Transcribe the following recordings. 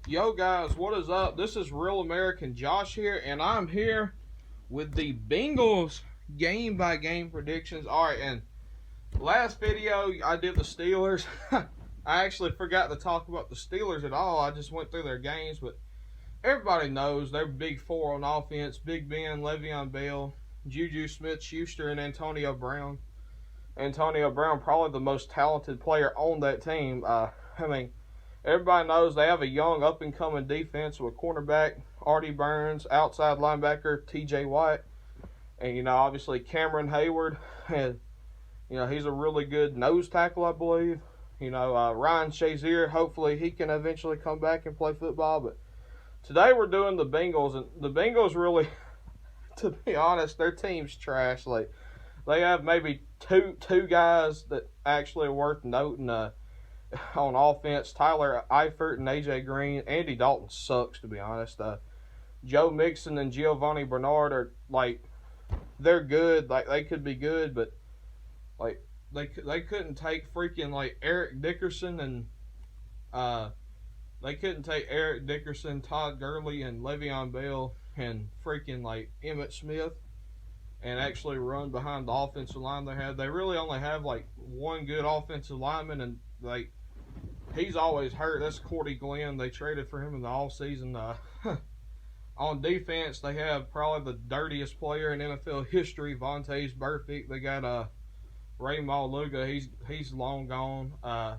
Yo guys, what is up? This is Real American Josh here, and I'm here with the Bengals game by game predictions. Alright, and last video I did the Steelers. I actually forgot to talk about the Steelers at all. I just went through their games, but everybody knows they're big four on offense. Big Ben, Le'Veon Bell, Juju Smith-Schuster, and Antonio Brown. Antonio Brown, probably the most talented player on that team. Everybody knows they have a young up-and-coming defense with cornerback Artie Burns, outside linebacker T.J. Watt, and, obviously Cameron Hayward. And, he's a really good nose tackle, I believe. Ryan Shazier, hopefully he can eventually come back and play football. But today we're doing the Bengals, and the Bengals really, to be honest, their team's trash. Like, they have maybe two guys that actually are worth noting on offense. Tyler Eifert and A.J. Green. Andy Dalton sucks, to be honest. Joe Mixon and Giovanni Bernard are, they're good. They could be good, but, they couldn't take freaking, Eric Dickerson and, they couldn't take Eric Dickerson, Todd Gurley, and Le'Veon Bell and freaking, Emmitt Smith and actually run behind the offensive line they have. They really only have, one good offensive lineman, and, he's always hurt. That's Cordy Glenn. They traded for him in the offseason. On defense, they have probably the dirtiest player in NFL history, Vontaze Burfict. They got Ray Maluga. He's long gone. I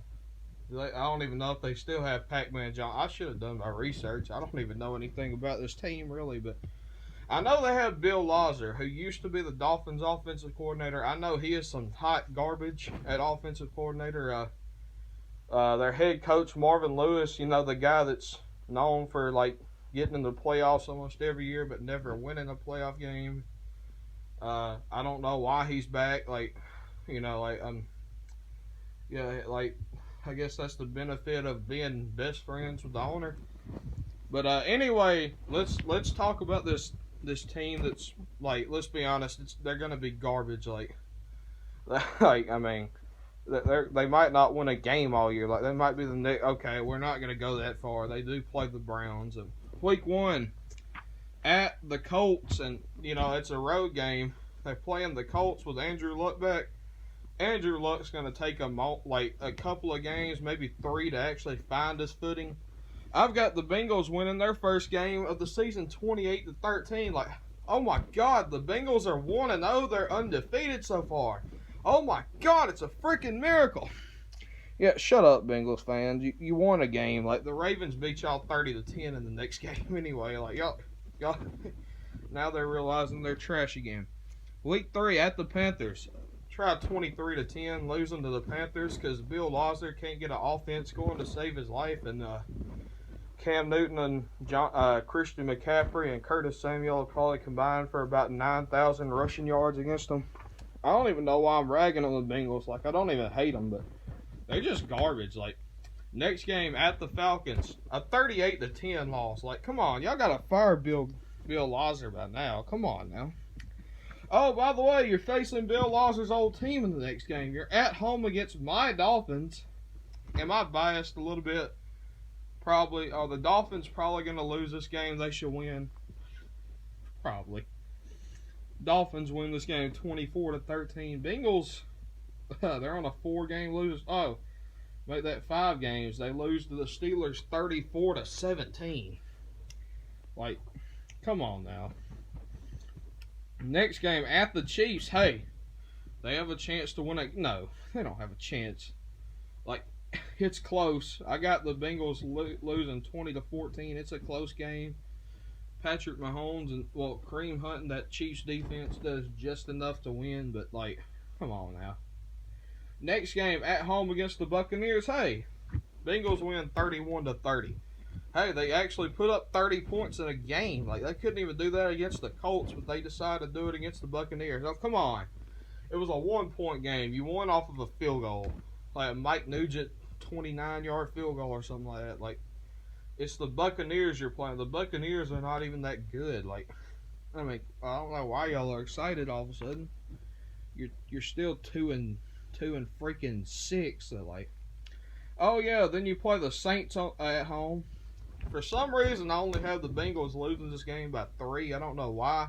don't even know if they still have Pac-Man John. I should have done my research. I don't even know anything about this team, really, but I know they have Bill Lazor, who used to be the Dolphins' offensive coordinator. I know he is some hot garbage at offensive coordinator. Their head coach, Marvin Lewis, the guy that's known for, getting in the playoffs almost every year but never winning a playoff game. I don't know why he's back. I guess that's the benefit of being best friends with the owner. But anyway, let's talk about this team that's, let's be honest, they're going to be garbage. They might not win a game all year. They might be the next. Okay, we're not going to go that far. They do play the Browns. And week 1 at the Colts, and, it's a road game. They're playing the Colts with Andrew Luck back. Andrew Luck's going to take a couple of games, maybe 3, to actually find his footing. I've got the Bengals winning their first game of the season 28-13. Oh my God, the Bengals are 1-0. They're undefeated so far. Oh my God, it's a freaking miracle. Yeah, shut up, Bengals fans. You won a game. The Ravens beat y'all 30-10 in the next game anyway. Y'all now they're realizing they're trash again. Week 3 at the Panthers. Tried 23-10, losing to the Panthers because Bill Lazor can't get an offense going to save his life, and Cam Newton and Christian McCaffrey and Curtis Samuel have probably combined for about 9,000 rushing yards against them. I don't even know why I'm ragging on the Bengals. I don't even hate them, but they're just garbage. Next game at the Falcons, a 38-10 loss. Come on, y'all got to fire Bill Lazor by now. Come on now. Oh, by the way, you're facing Bill Lazor's old team in the next game. You're at home against my Dolphins. Am I biased a little bit? Probably. Oh, the Dolphins probably going to lose this game. They should win. Probably. Dolphins win this game 24-13. Bengals, they're on a 4-game lose. Oh, make that 5 games. They lose to the Steelers 34-17. Come on now. Next game at the Chiefs. Hey, they have a chance to win no, they don't have a chance. It's close. I got the Bengals losing 20-14. It's a close game. Patrick Mahomes and, Kareem Hunt and that Chiefs defense does just enough to win, but, come on now. Next game at home against the Buccaneers. Hey, Bengals win 31-30. Hey, they actually put up 30 points in a game. They couldn't even do that against the Colts, but they decided to do it against the Buccaneers. Oh, come on. It was a 1-point game. You won off of a field goal. A Mike Nugent 29-yard field goal or something like that. It's the Buccaneers you're playing. The Buccaneers are not even that good. I don't know why y'all are excited all of a sudden. You're still 2 and freaking 6. So oh yeah, then you play the Saints at home. for some reason, I only have the Bengals losing this game by 3. I don't know why.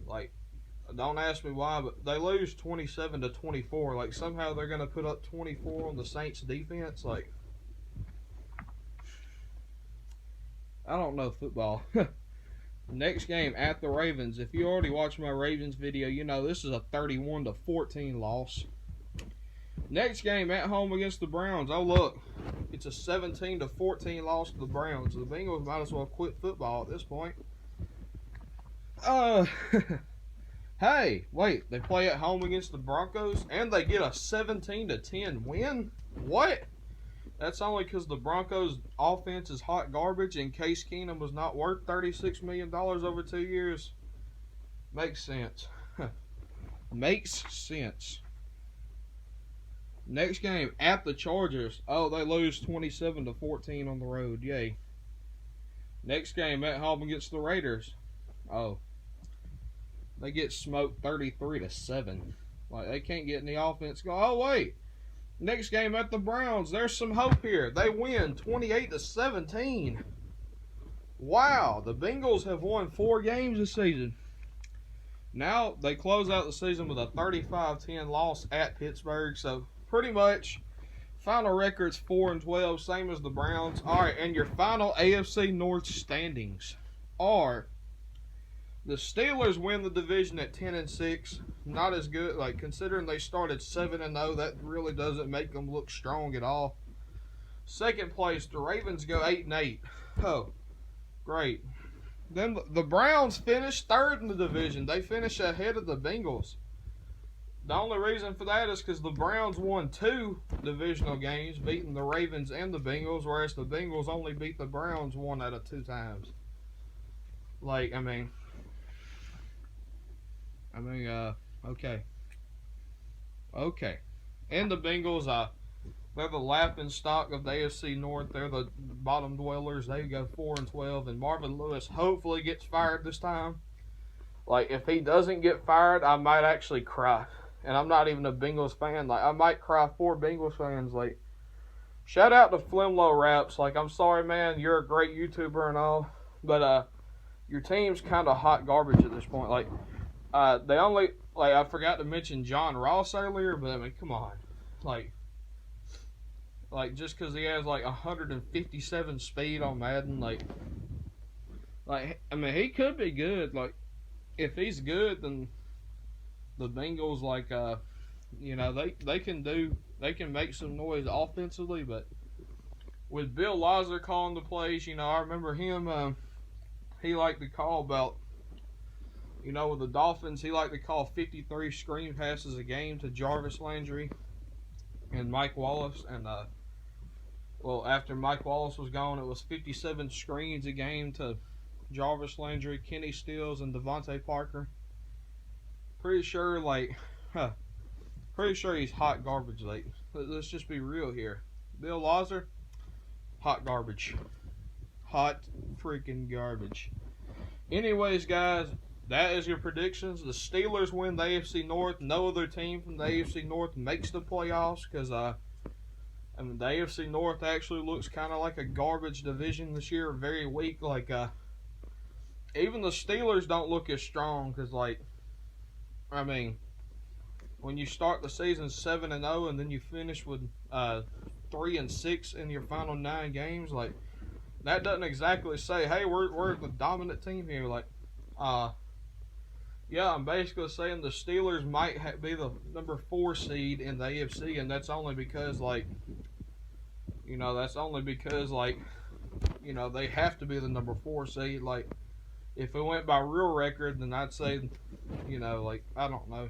Like, don't ask me why, but they lose 27-24. Like, somehow they're going to put up 24 on the Saints defense. Like, I don't know football. Next game at the Ravens. If you already watched my Ravens video, you know this is a 31-14 loss. Next game at home against the Browns. Oh, look. It's a 17-14 loss to the Browns. The Bengals might as well quit football at this point. Hey, wait. They play at home against the Broncos, and they get a 17-10 win? What? That's only because the Broncos' offense is hot garbage and Case Keenum was not worth $36 million over 2 years. Makes sense. Makes sense. Next game at the Chargers. Oh, they lose 27-14 on the road. Yay. Next game at home against the Raiders. Oh. They get smoked 33-7. Like, they can't get any offense going. Oh, wait. Next game at the Browns. There's some hope here. They win 28-17. Wow. The Bengals have won 4 games this season. Now they close out the season with a 35-10 loss at Pittsburgh. So pretty much final record's 4-12, same as the Browns. All right, and your final AFC North standings are: the Steelers win the division at 10-6. Not as good, like, considering they started 7-0, that really doesn't make them look strong at all. Second place, the Ravens go 8-8. Oh, great. Then the Browns finish third in the division. They finish ahead of the Bengals. The only reason for that is because the Browns won 2 divisional games, beating the Ravens and the Bengals, whereas the Bengals only beat the Browns 1 out of 2 times. Like, I mean, okay. Okay. And the Bengals, they're the laughing stock of the AFC North. They're the bottom dwellers. They go 4-12, and Marvin Lewis hopefully gets fired this time. Like, if he doesn't get fired, I might actually cry. And I'm not even a Bengals fan. Like, I might cry for Bengals fans. Like, shout out to Flimlow Raps. Like, I'm sorry, man. You're a great YouTuber and all. But, your team's kind of hot garbage at this point. Like, they only, like, I forgot to mention John Ross earlier, but I mean, come on. Like just because he has like 157 speed on Madden, like, I mean, he could be good. Like, if he's good, then the Bengals, like, you know, they can make some noise offensively, but with Bill Lazor calling the plays, you know, I remember him, he liked to call about, you know, with the Dolphins, he liked to call 53 screen passes a game to Jarvis Landry and Mike Wallace. And, well, after Mike Wallace was gone, it was 57 screens a game to Jarvis Landry, Kenny Stills, and Devontae Parker. Pretty sure he's hot garbage, like. Let's just be real here. Bill Lazor, hot garbage. Hot freaking garbage. Anyways, guys, that is your predictions. The Steelers win the AFC North. No other team from the AFC North makes the playoffs because, I mean, the AFC North actually looks kind of like a garbage division this year. Very weak. Like, even the Steelers don't look as strong because, like, I mean, when you start the season 7-0 and then you finish with 3-6 in your final 9 games, like, that doesn't exactly say, hey, we're the dominant team here. Like, yeah, I'm basically saying the Steelers might be the number 4 seed in the AFC, and that's only because, like, you know, they have to be the number 4 seed. Like, if it went by real record, then I'd say, you know, like, I don't know.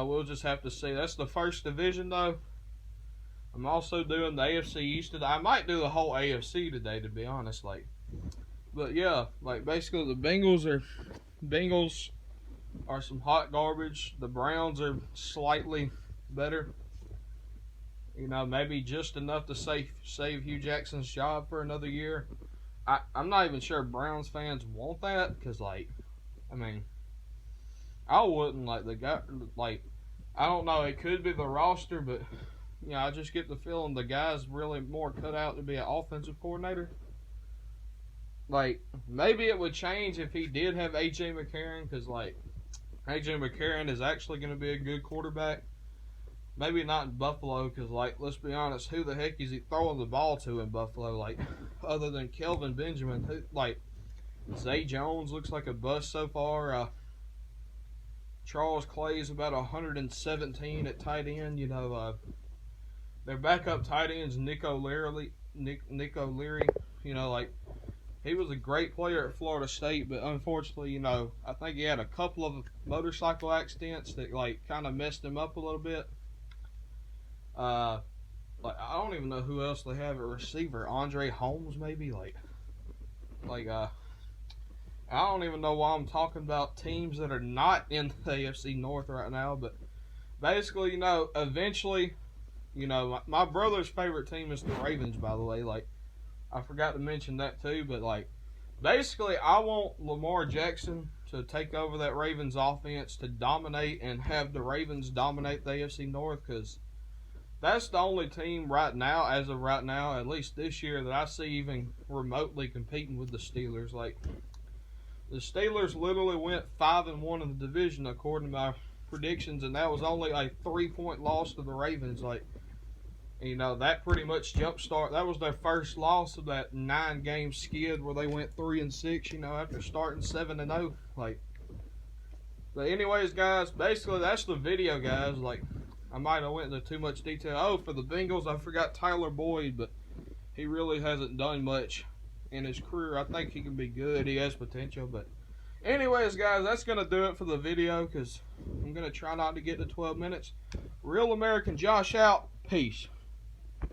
We'll just have to see. That's the first division, though. I'm also doing the AFC East today. I might do the whole AFC today, to be honest. Like, but yeah, like, basically the Bengals are some hot garbage. The Browns are slightly better. You know, maybe just enough to save Hugh Jackson's job for another year. I'm not even sure Browns fans want that because, like, I mean, I wouldn't, like, the guy, like, I don't know. It could be the roster, but, you know, I just get the feeling the guy's really more cut out to be an offensive coordinator. like, maybe it would change if he did have A.J. McCarron, because, like, A.J. McCarron is actually going to be a good quarterback. Maybe not in Buffalo, because, like, let's be honest, who the heck is he throwing the ball to in Buffalo? Like, other than Kelvin Benjamin, who, like, Zay Jones looks like a bust so far. Charles Clay's about 117 at tight end. You know, their backup tight end's Nico Leary. You know, like, he was a great player at Florida State, but unfortunately, you know, I think he had a couple of motorcycle accidents that, like, kind of messed him up a little bit. Like, I don't even know who else they have at receiver. Andre Holmes, maybe? I don't even know why I'm talking about teams that are not in the AFC North right now, but basically, you know, eventually, you know, my brother's favorite team is the Ravens, by the way. Like, I forgot to mention that too, but, like, basically, I want Lamar Jackson to take over that Ravens offense, to dominate and have the Ravens dominate the AFC North, because that's the only team right now, as of right now, at least this year, that I see even remotely competing with the Steelers. Like, the Steelers literally went 5-1 in the division according to my predictions, and that was only a 3-point loss to the Ravens. Like, you know, that pretty much jumpstart. That was their first loss of that 9-game skid where they went 3-6. You know, after starting 7-0. Like, but anyways, guys, basically that's the video, guys. Like, I might have went into too much detail. Oh, for the Bengals, I forgot Tyler Boyd, but he really hasn't done much in his career. I think he can be good. He has potential, but anyways, guys, that's going to do it for the video, because I'm going to try not to get to 12 minutes. Real American Josh out. Peace.